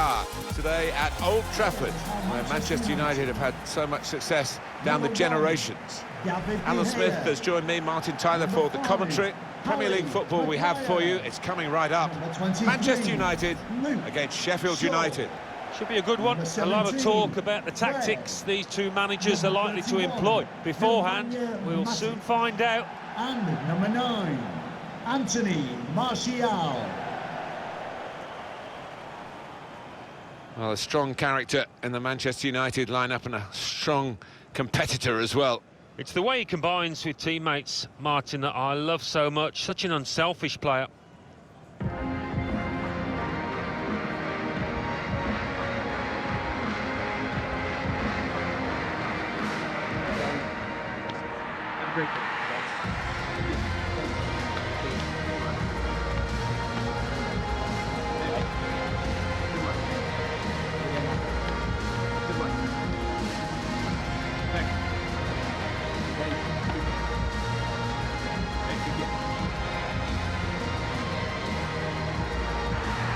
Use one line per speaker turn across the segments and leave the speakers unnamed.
are today at Old Trafford, where Manchester United have had so much success down the generations. Alan Smith has joined me, Martin Tyler, for the commentary. Premier League football we have for you. It's coming right up. Manchester United against Sheffield United.
Should be a good one. A lot of talk about the tactics these two managers are likely to employ. Beforehand, we'll soon find out.
And number 9, Anthony Martial.
Well, a strong character in the Manchester United lineup and a strong competitor as well.
It's the way he combines with teammates, Martin, that I love so much. Such an unselfish player.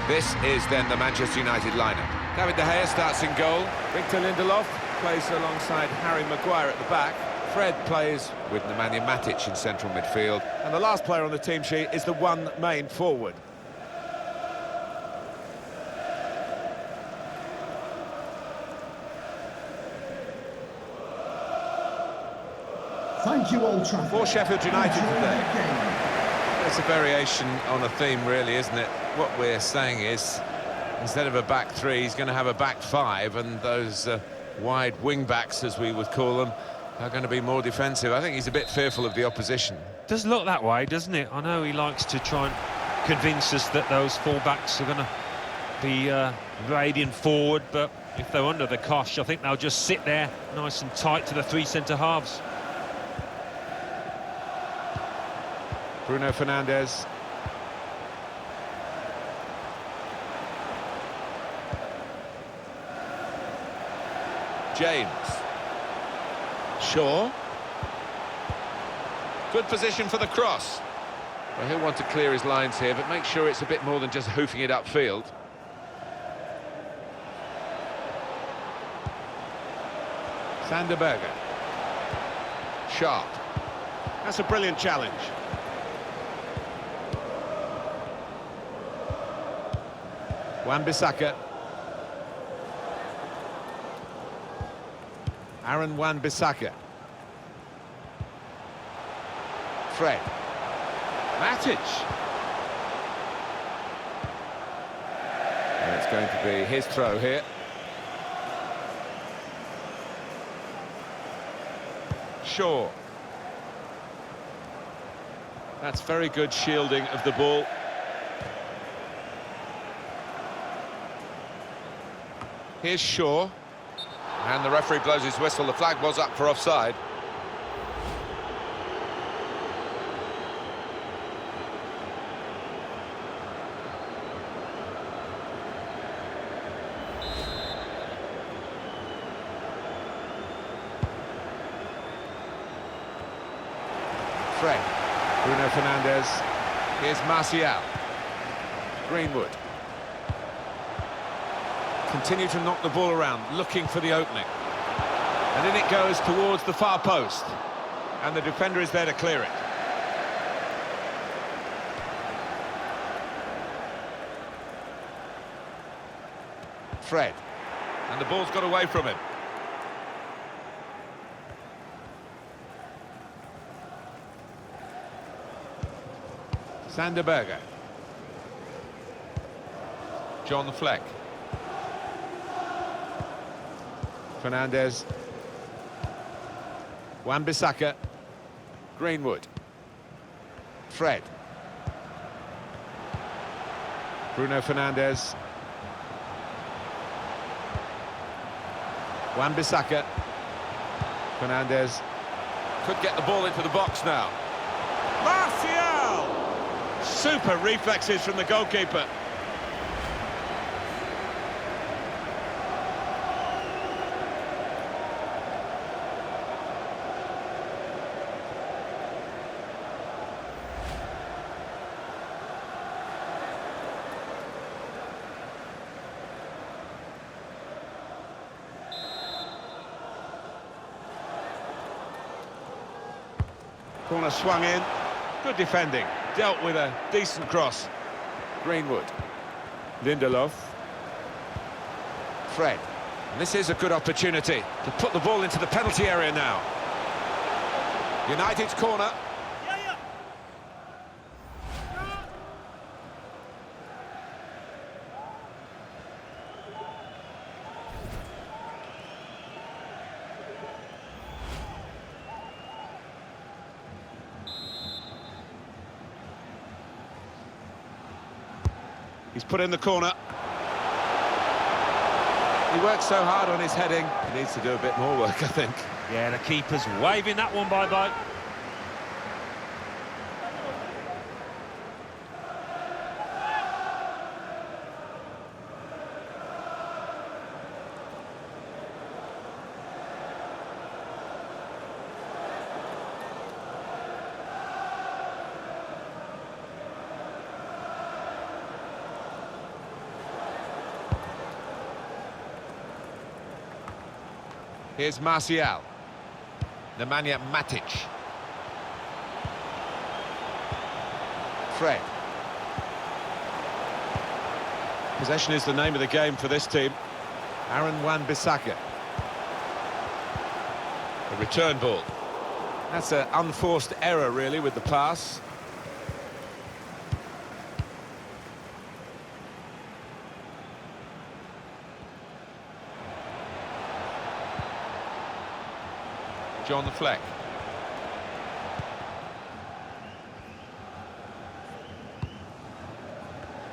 This is then the Manchester United lineup. David De Gea starts in goal. Victor Lindelof plays alongside Harry Maguire at the back. Fred plays with Nemanja Matic in central midfield. And the last player on the team sheet is the one main forward.
Thank you, Old Trafford.
For Sheffield United today. It's a variation on a theme, really, isn't it? What we're saying is, instead of a back three, he's going to have a back five, and those wide wing-backs, as we would call them, are going to be more defensive. I think he's a bit fearful of the opposition.
Does look that way, doesn't it? I know he likes to try and convince us that those full-backs are going to be radiant forward, but if they're under the cosh, I think they'll just sit there nice and tight to the three centre-halves.
Bruno Fernandes. James. Shaw. Good position for the cross. Well, he'll want to clear his lines here, but make sure it's a bit more than just hoofing it upfield. Sander Berge. Sharp. That's a brilliant challenge. Wan-Bissaka. Aaron Wan-Bissaka. Fred. Matic. And it's going to be his throw here. Shaw. That's very good shielding of the ball. Here's Shaw. And the referee blows his whistle. The flag was up for offside. Fred. Bruno Fernandes. Here's Martial. Greenwood. Continue to knock the ball around, looking for the opening. And in it goes towards the far post. And the defender is there to clear it. Fred. And the ball's got away from him. Sander Berge. John Fleck. Fernandes. Wan-Bissaka. Greenwood. Fred. Bruno Fernandes. Wan-Bissaka. Fernandes. Could get the ball into the box now. Martial! Super reflexes from the goalkeeper. Corner swung in. Good defending. Dealt with a decent cross. Greenwood. Lindelof. Fred. And this is a good opportunity to put the ball into the penalty area now. United's corner. He's put in the corner. He works so hard on his heading. He needs to do a bit more work, I think.
Yeah, the keeper's waving that one bye-bye.
Here's Martial. Nemanja Matic. Fred. Possession is the name of the game for this team. Aaron Wan-Bissaka. A return ball. That's an unforced error, really, with the pass. John the Fleck.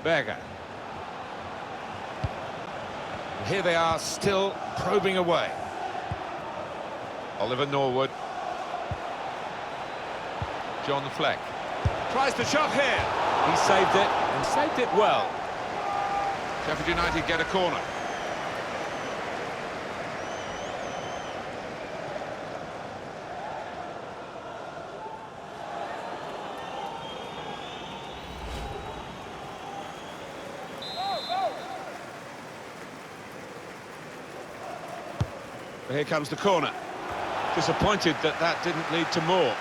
Berger. And here they are, still probing away. Oliver Norwood. John the Fleck. Tries the shot here. He saved it, and saved it well. Sheffield United get a corner. Here comes the corner. Disappointed that that didn't lead to more.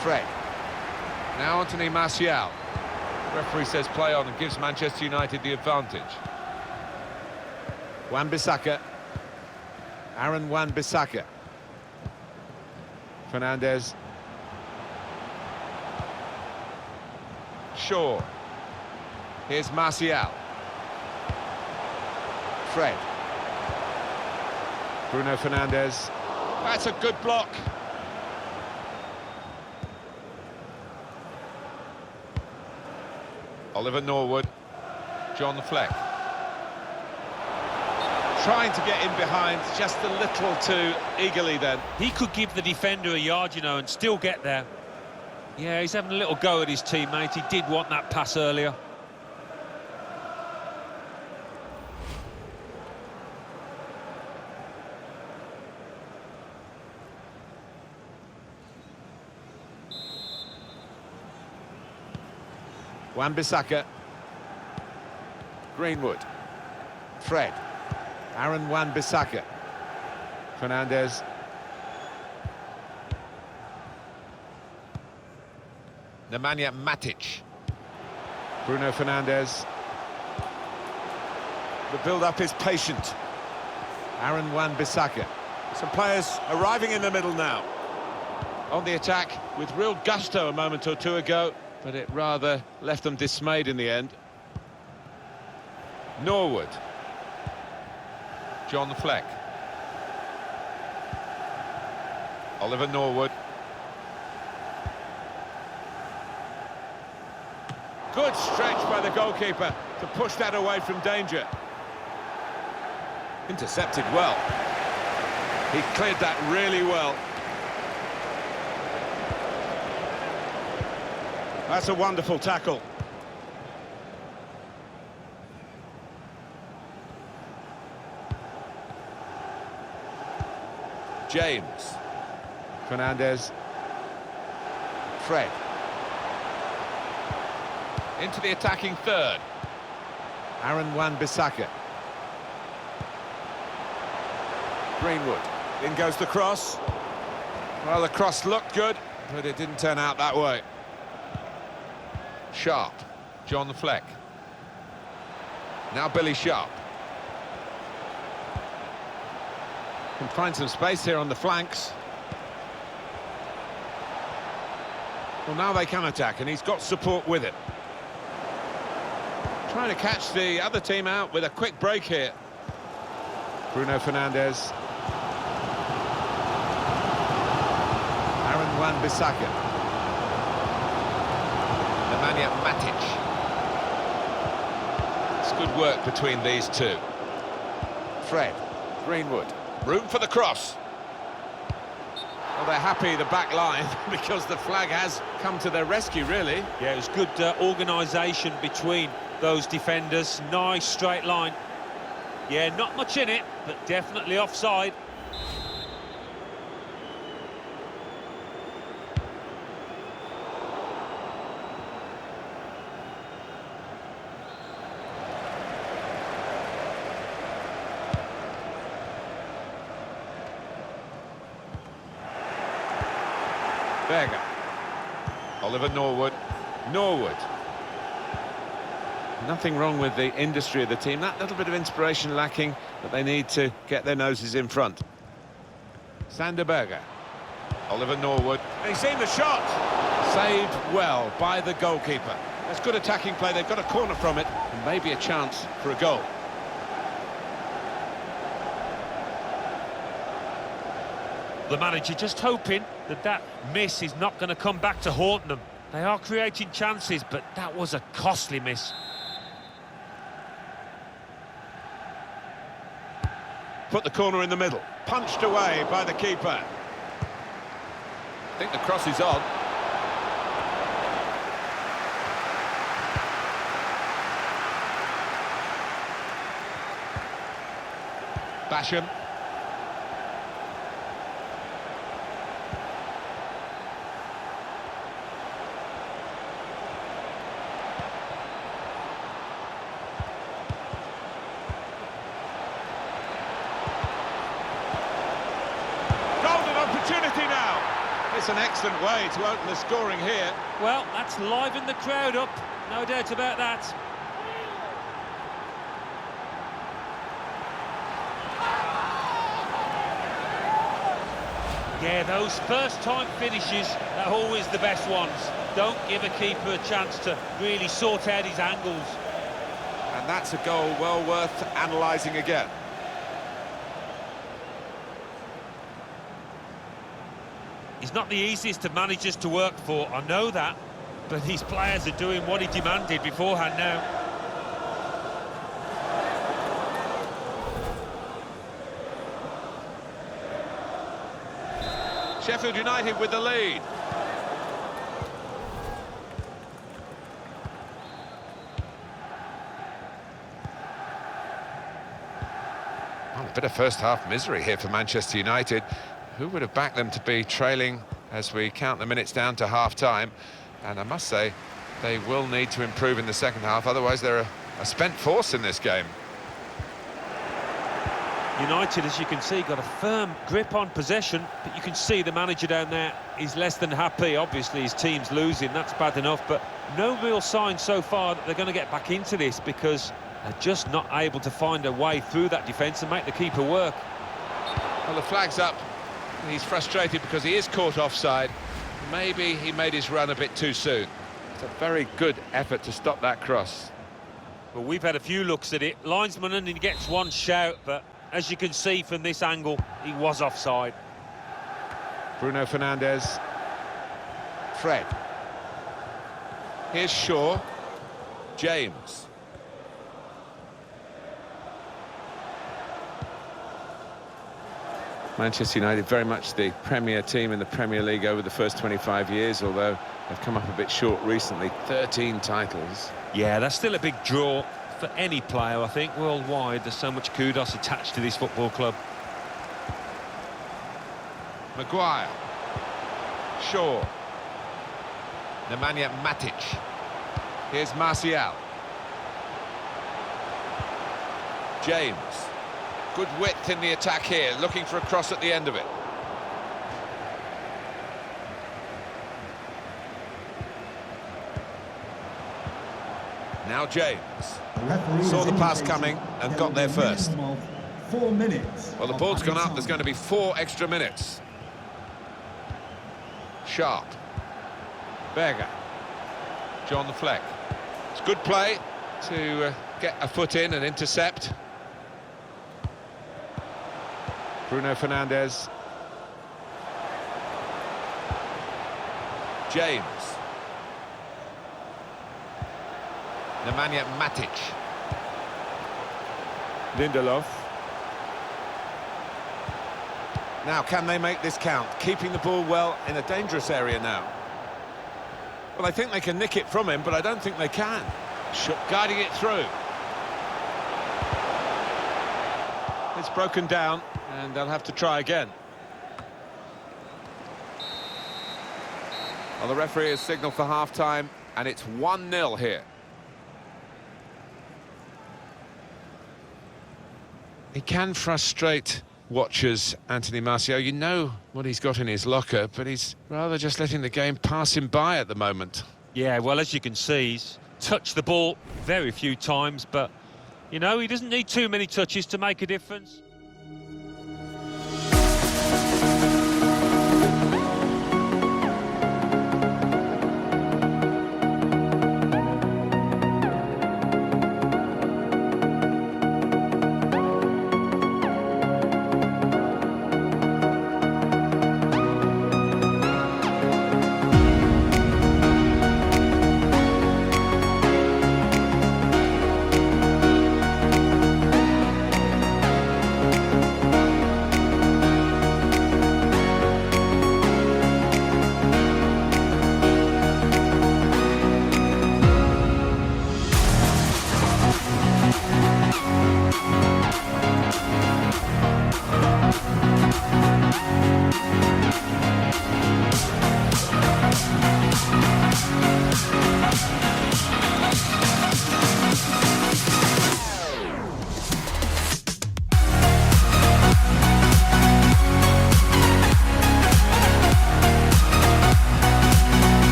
Fred. Now Anthony Martial. Referee says play on and gives Manchester United the advantage. Wan-Bissaka. Aaron Wan-Bissaka. Fernandez. Shaw. Here's Martial. Fred. Bruno Fernandes. That's a good block. Oliver Norwood. John the Fleck. Trying to get in behind just a little too eagerly then.
He could give the defender a yard, you know, and still get there. Yeah, he's having a little go at his teammate. He did want that pass earlier.
Wan-Bissaka. Greenwood. Fred. Aaron Wan-Bissaka. Fernandez. Nemanja Matic. Bruno Fernandes. The build-up is patient. Aaron Wan-Bissaka. Some players arriving in the middle now. On the attack with real gusto a moment or two ago, but it rather left them dismayed in the end. Norwood. John the Fleck. Oliver Norwood. Good stretch by the goalkeeper to push that away from danger. Intercepted well. He cleared that really well. That's a wonderful tackle. James. Fernandez. Fred. Into the attacking third. Aaron Wan-Bissaka. Greenwood. In goes the cross. Well, the cross looked good, but it didn't turn out that way. Sharp. John Fleck. Now Billy Sharp. Can find some space here on the flanks. Well, now they can attack, and he's got support with it. Trying to catch the other team out with a quick break here. Bruno Fernandes. Aaron Wan-Bissaka. Nemanja Matic. It's good work between these two. Fred. Greenwood. Room for the cross. Well, they're happy, the back line, because the flag has come to their rescue, really.
Yeah, it was good organisation between those defenders. Nice straight line. Yeah, not much in it, but definitely offside.
Berger. Oliver Norwood. Norwood. Nothing wrong with the industry of the team. That little bit of inspiration lacking, but they need to get their noses in front. Sander Berger. Oliver Norwood. He's seen the shot. Saved well by the goalkeeper. That's good attacking play. They've got a corner from it, and maybe a chance for a goal.
The manager just hoping that that miss is not going to come back to haunt them. They are creating chances, but that was a costly miss.
Put the corner in the middle. Punched away by the keeper. I think the cross is on. Basham. Opportunity now. It's an excellent way to open the scoring here.
Well, that's livened the crowd up, no doubt about that. Yeah, those first-time finishes are always the best ones. Don't give a keeper a chance to really sort out his angles.
And that's a goal well worth analysing again.
He's not the easiest of managers to work for, I know that, but these players are doing what he demanded beforehand now.
Sheffield United with the lead. Well, a bit of first-half misery here for Manchester United. Who would have backed them to be trailing as we count the minutes down to half-time? And I must say, they will need to improve in the second half, otherwise they're a spent force in this game.
United, as you can see, got a firm grip on possession, but you can see the manager down there is less than happy. Obviously, his team's losing, that's bad enough, but no real sign so far that they're going to get back into this, because they're just not able to find a way through that defence and make the keeper work.
Well, the flag's up. He's frustrated because he is caught offside. Maybe he made his run a bit too soon. It's a very good effort to stop that cross.
Well, we've had a few looks at it. Linesman only gets one shout, but as you can see from this angle, he was offside.
Bruno Fernandes. Fred. Here's Shaw. James. Manchester United very much the premier team in the Premier League over the first 25 years, although they've come up a bit short recently. 13 titles.
Yeah, that's still a big draw for any player, I think, worldwide. There's so much kudos attached to this football club.
Maguire. Shaw. Nemanja Matic. Here's Martial. James. Good width in the attack here, looking for a cross at the end of it. Now James. Saw the pass coming and got there first.
4 minutes.
Well, the ball's gone up. There's going to be 4 extra minutes. Sharp. Berger. John the Fleck. It's good play to get a foot in and intercept. Bruno Fernandes. James. Nemanja Matic. Lindelof. Now, can they make this count? Keeping the ball well in a dangerous area now. Well, I think they can nick it from him, but I don't think they can. Guiding it through. It's broken down, and they'll have to try again. Well, the referee has signalled for half-time, and it's 1-0 here. He can frustrate watchers, Anthony Martial. You know what he's got in his locker, but he's rather just letting the game pass him by at the moment.
Yeah, well, as you can see, he's touched the ball very few times, but, you know, he doesn't need too many touches to make a difference.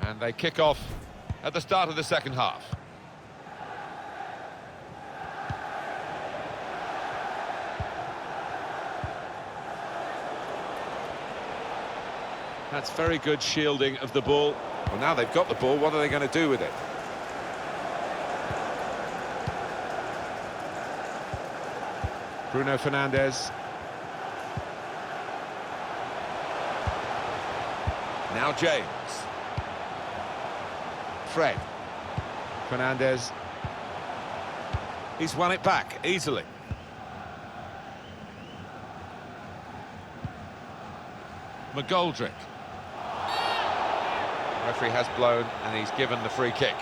And they kick off at the start of the second half. That's very good shielding of the ball. Well, now they've got the ball, what are they going to do with it? Bruno Fernandes. Now James. Fred. Fernandes. He's won it back easily. McGoldrick. Referee has blown and he's given the free kick.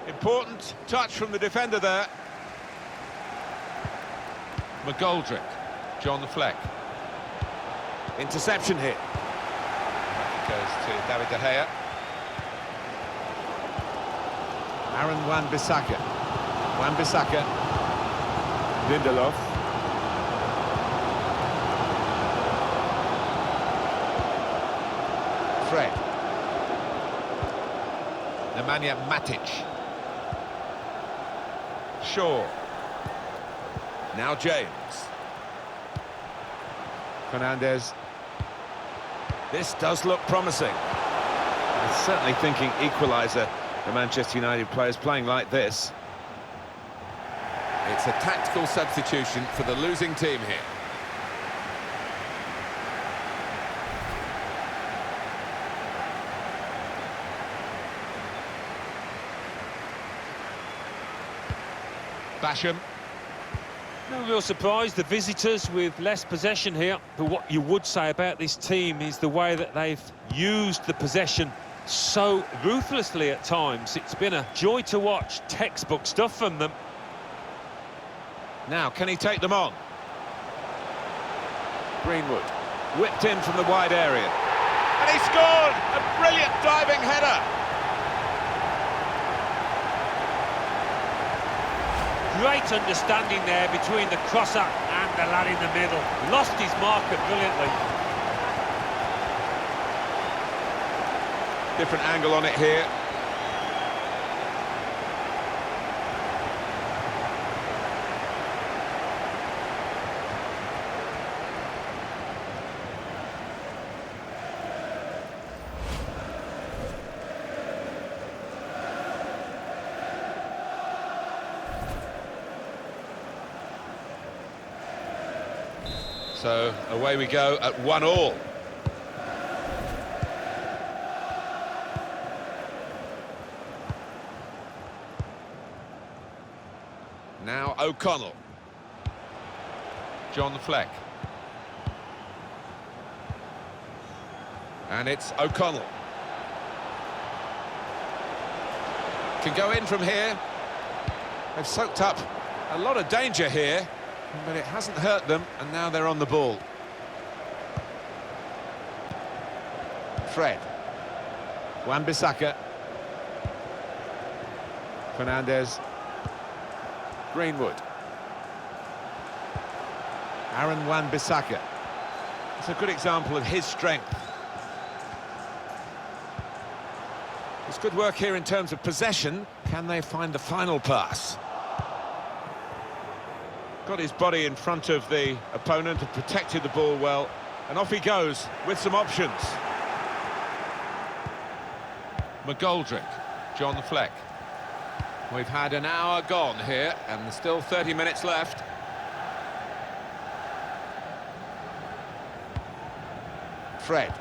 Important touch from the defender there. McGoldrick. John the Fleck. Interception here. Goes to David De Gea. Aaron Wan-Bissaka. Wan-Bissaka. Lindelof. Fred. Nemanja Matic. Shaw. Now James. Fernandes. This does look promising. I'm certainly thinking equalizer, the Manchester United players playing like this. It's a tactical substitution for the losing team here. Basham.
No real surprise, the visitors with less possession here, but what you would say about this team is the way that they've used the possession so ruthlessly at times. It's been a joy to watch. Textbook stuff from them.
Now, can he take them on? Greenwood, whipped in from the wide area. And he scored! A brilliant diving header!
Great understanding there between the crosser and the lad in the middle. Lost his marker brilliantly.
Different angle on it here. So away we go at 1-1. Now O'Connell. John Fleck. And it's O'Connell. Can go in from here. They've soaked up a lot of danger here, but it hasn't hurt them, and now they're on the ball. Fred. Wan-Bissaka. Fernandez. Greenwood. Aaron Wan-Bissaka. It's a good example of his strength. It's good work here in terms of possession. Can they find the final pass? Got his body in front of the opponent and protected the ball well. And off he goes with some options. McGoldrick. John Fleck. We've had an hour gone here, and there's still 30 minutes left. Fred.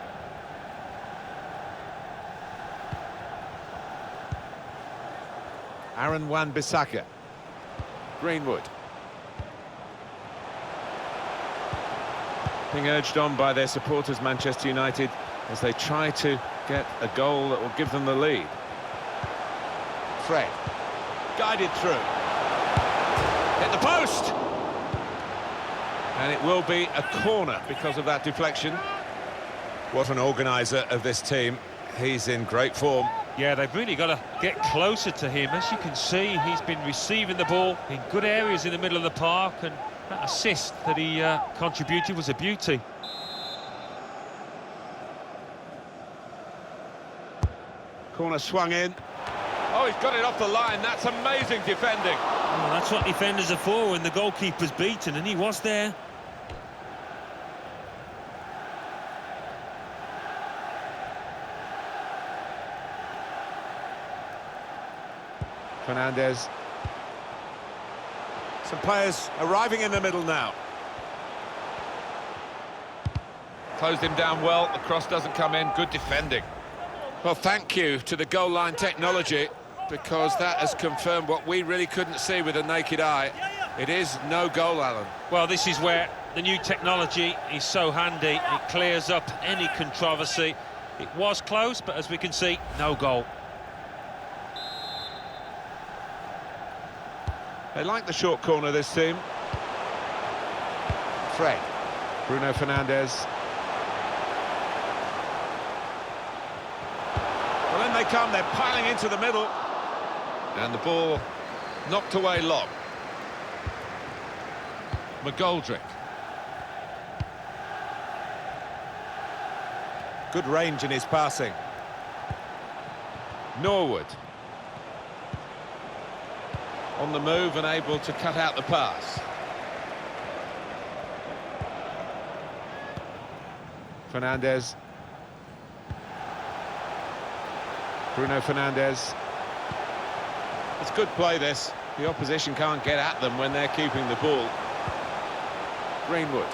Aaron Wan-Bissaka. Greenwood. Being urged on by their supporters, Manchester United, as they try to get a goal that will give them the lead. Fred. Guided through. Hit the post! And it will be a corner because of that deflection. What an organiser of this team. He's in great form.
Yeah, they've really got to get closer to him. As you can see, he's been receiving the ball in good areas in the middle of the park, and that assist that he contributed was a beauty.
Corner swung in. Oh, he's got it off the line. That's amazing defending.
Well, that's what defenders are for when the goalkeeper's beaten, and he was there.
Fernandez. Some players arriving in the middle now. Closed him down well. The cross doesn't come in. Good defending. Well, thank you to the goal line technology, because that has confirmed what we really couldn't see with the naked eye. It is no goal, Alan.
Well, this is where the new technology is so handy. It clears up any controversy. It was close, but as we can see, no goal.
They like the short corner, this team. Fred. Bruno Fernandes. Well, in they come, they're piling into the middle. And the ball knocked away long. McGoldrick. Good range in his passing. Norwood. On the move and able to cut out the pass. Fernandes. Bruno Fernandes. It's good play, this. The opposition can't get at them when they're keeping the ball. Greenwood.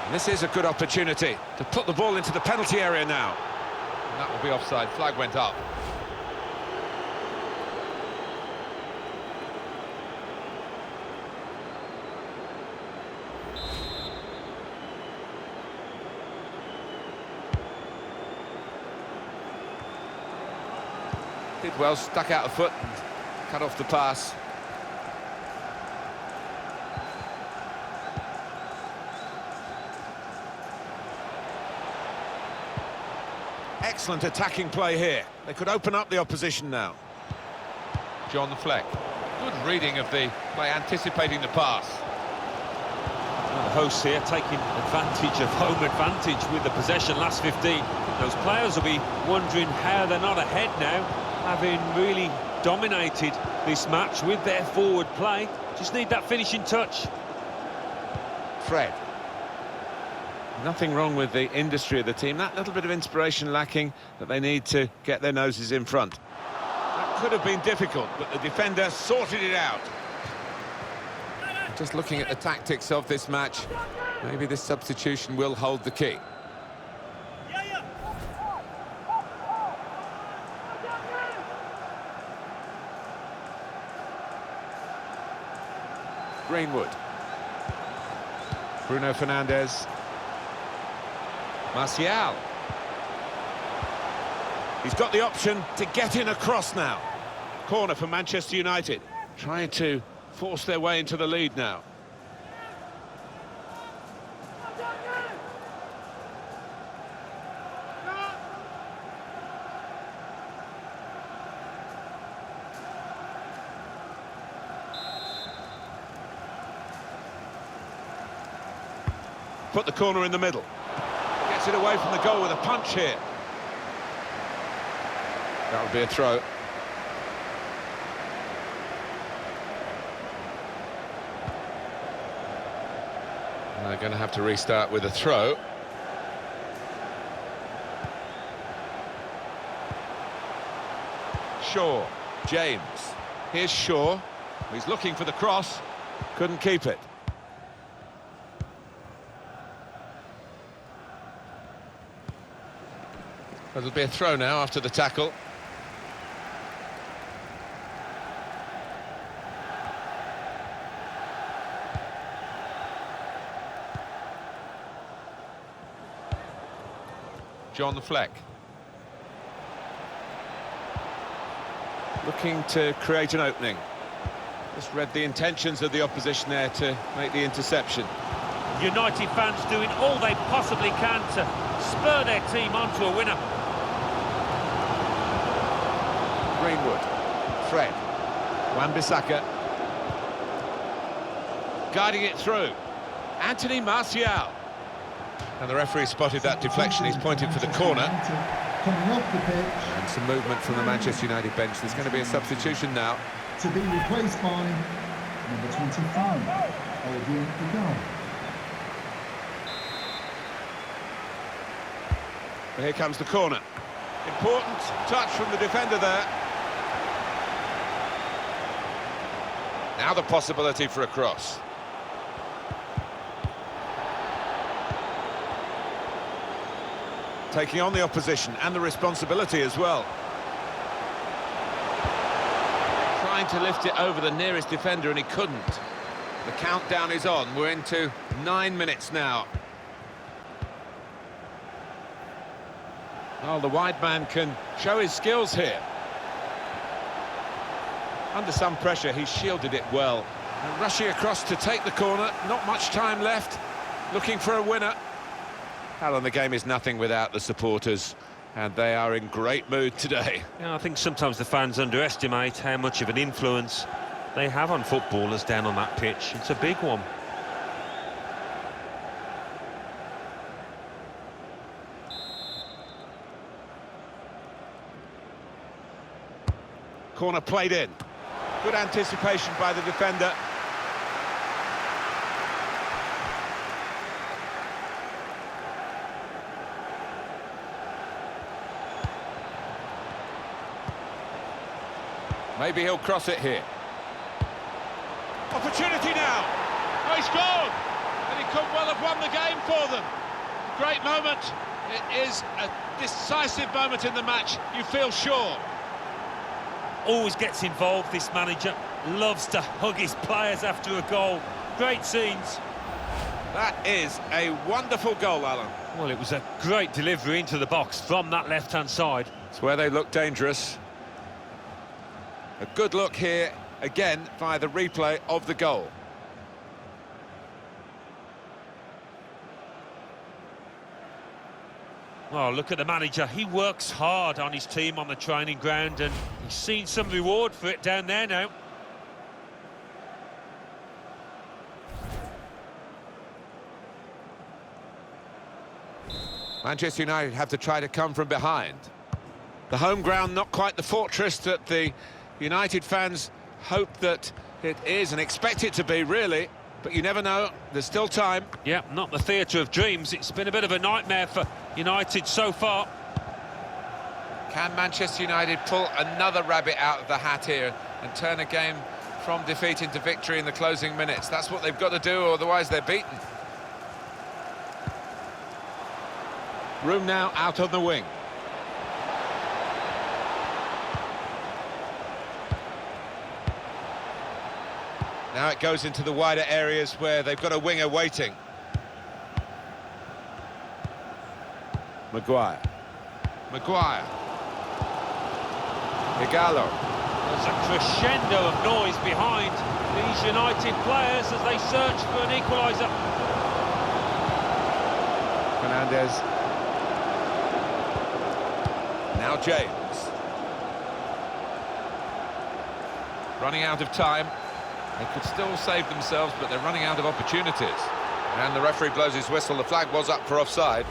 And this is a good opportunity to put the ball into the penalty area now. And that will be offside. Flag went up. Did well, stuck out a foot and cut off the pass. Excellent attacking play here. They could open up the opposition now. John Fleck. Good reading of the play, anticipating the pass.
Well, the hosts here taking advantage of home advantage with the possession last 15. Those players will be wondering how they're not ahead now, having really dominated this match with their forward play. Just need that finishing touch.
Fred. Nothing wrong with the industry of the team. That little bit of inspiration lacking that they need to get their noses in front. That could have been difficult, but the defender sorted it out. Just looking at the tactics of this match, maybe this substitution will hold the key. Greenwood. Bruno Fernandes. Martial. He's got the option to get in across now. Corner for Manchester United. Trying to force their way into the lead now. Put the corner in the middle. Gets it away from the goal with a punch here. That would be a throw. And they're going to have to restart with a throw. Shaw. James. Here's Shaw. He's looking for the cross. Couldn't keep it. It'll be a throw now after the tackle. John Fleck. Looking to create an opening. Just read the intentions of the opposition there to make the interception.
United fans doing all they possibly can to spur their team onto a winner.
Greenwood. Fred. Wan-Bissaka. Guiding it through. Anthony Martial. And the referee spotted that deflection. He's pointed for the corner.
Coming off the pitch.
And some movement from the Manchester United bench. There's going to be a substitution now.
To be replaced by number 25, Adrian Agal.
And here comes the corner. Important touch from the defender there. Now the possibility for a cross. Taking on the opposition and the responsibility as well. Trying to lift it over the nearest defender and he couldn't. The countdown is on. We're into 9 minutes now. Well, the wide man can show his skills here. Under some pressure, he shielded it well. And rushing across to take the corner, not much time left, looking for a winner. Alan, the game is nothing without the supporters, and they are in great mood today.
Yeah, I think sometimes the fans underestimate how much of an influence they have on footballers down on that pitch. It's a big one.
Corner played in. Good anticipation by the defender. Maybe he'll cross it here. Opportunity now. Oh, he scored! And he could well have won the game for them. Great moment. It is a decisive moment in the match, you feel sure.
Always gets involved, this manager. Loves to hug his players after a goal. Great scenes.
That is a wonderful goal, Alan.
Well, it was a great delivery into the box from that left-hand side.
It's where they look dangerous. A good look here, again, via the replay of the goal.
Oh, look at the manager. He works hard on his team on the training ground, and he's seen some reward for it down there now.
Manchester United have to try to come from behind. The home ground not quite the fortress that the United fans hope that it is and expect it to be, really. But you never know, there's still time.
Yeah, not the theatre of dreams. It's been a bit of a nightmare for United so far.
Can Manchester United pull another rabbit out of the hat here and turn a game from defeat into victory in the closing minutes? That's what they've got to do, otherwise they're beaten. Room now out on the wing. Now it goes into the wider areas where they've got a winger waiting. Maguire. Igalo.
There's a crescendo of noise behind these United players as they search for an equaliser.
Fernandez. Now James. Running out of time. They could still save themselves, but they're running out of opportunities. And the referee blows his whistle. The flag was up for offside.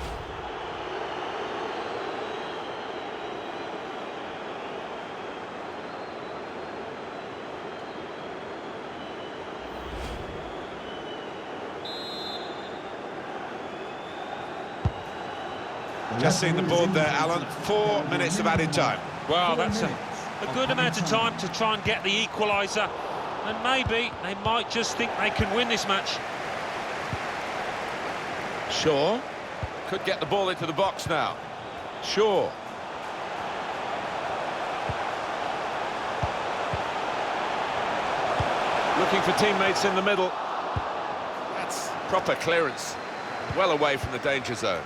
Just seen the board there, Alan. 4 minutes of added time.
Well, that's a good amount of time to try and get the equaliser. And maybe they might just think they can win this match.
Shaw could get the ball into the box now. Shaw. Looking for teammates in the middle. That's proper clearance. Well away from the danger zone.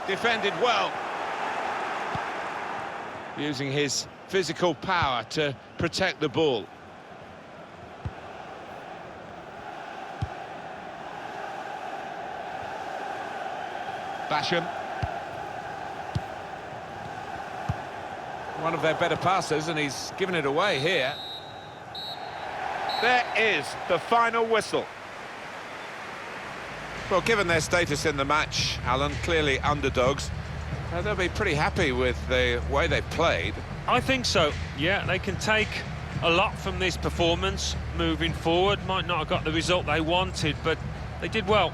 Defended well. Using his physical power to protect the ball. Basham. One of their better passers, and he's given it away here. There is the final whistle. Well, given their status in the match, Alan, clearly underdogs, they'll be pretty happy with the way they played.
I think so. Yeah, they can take a lot from this performance moving forward. Might not have got the result they wanted, but they did well.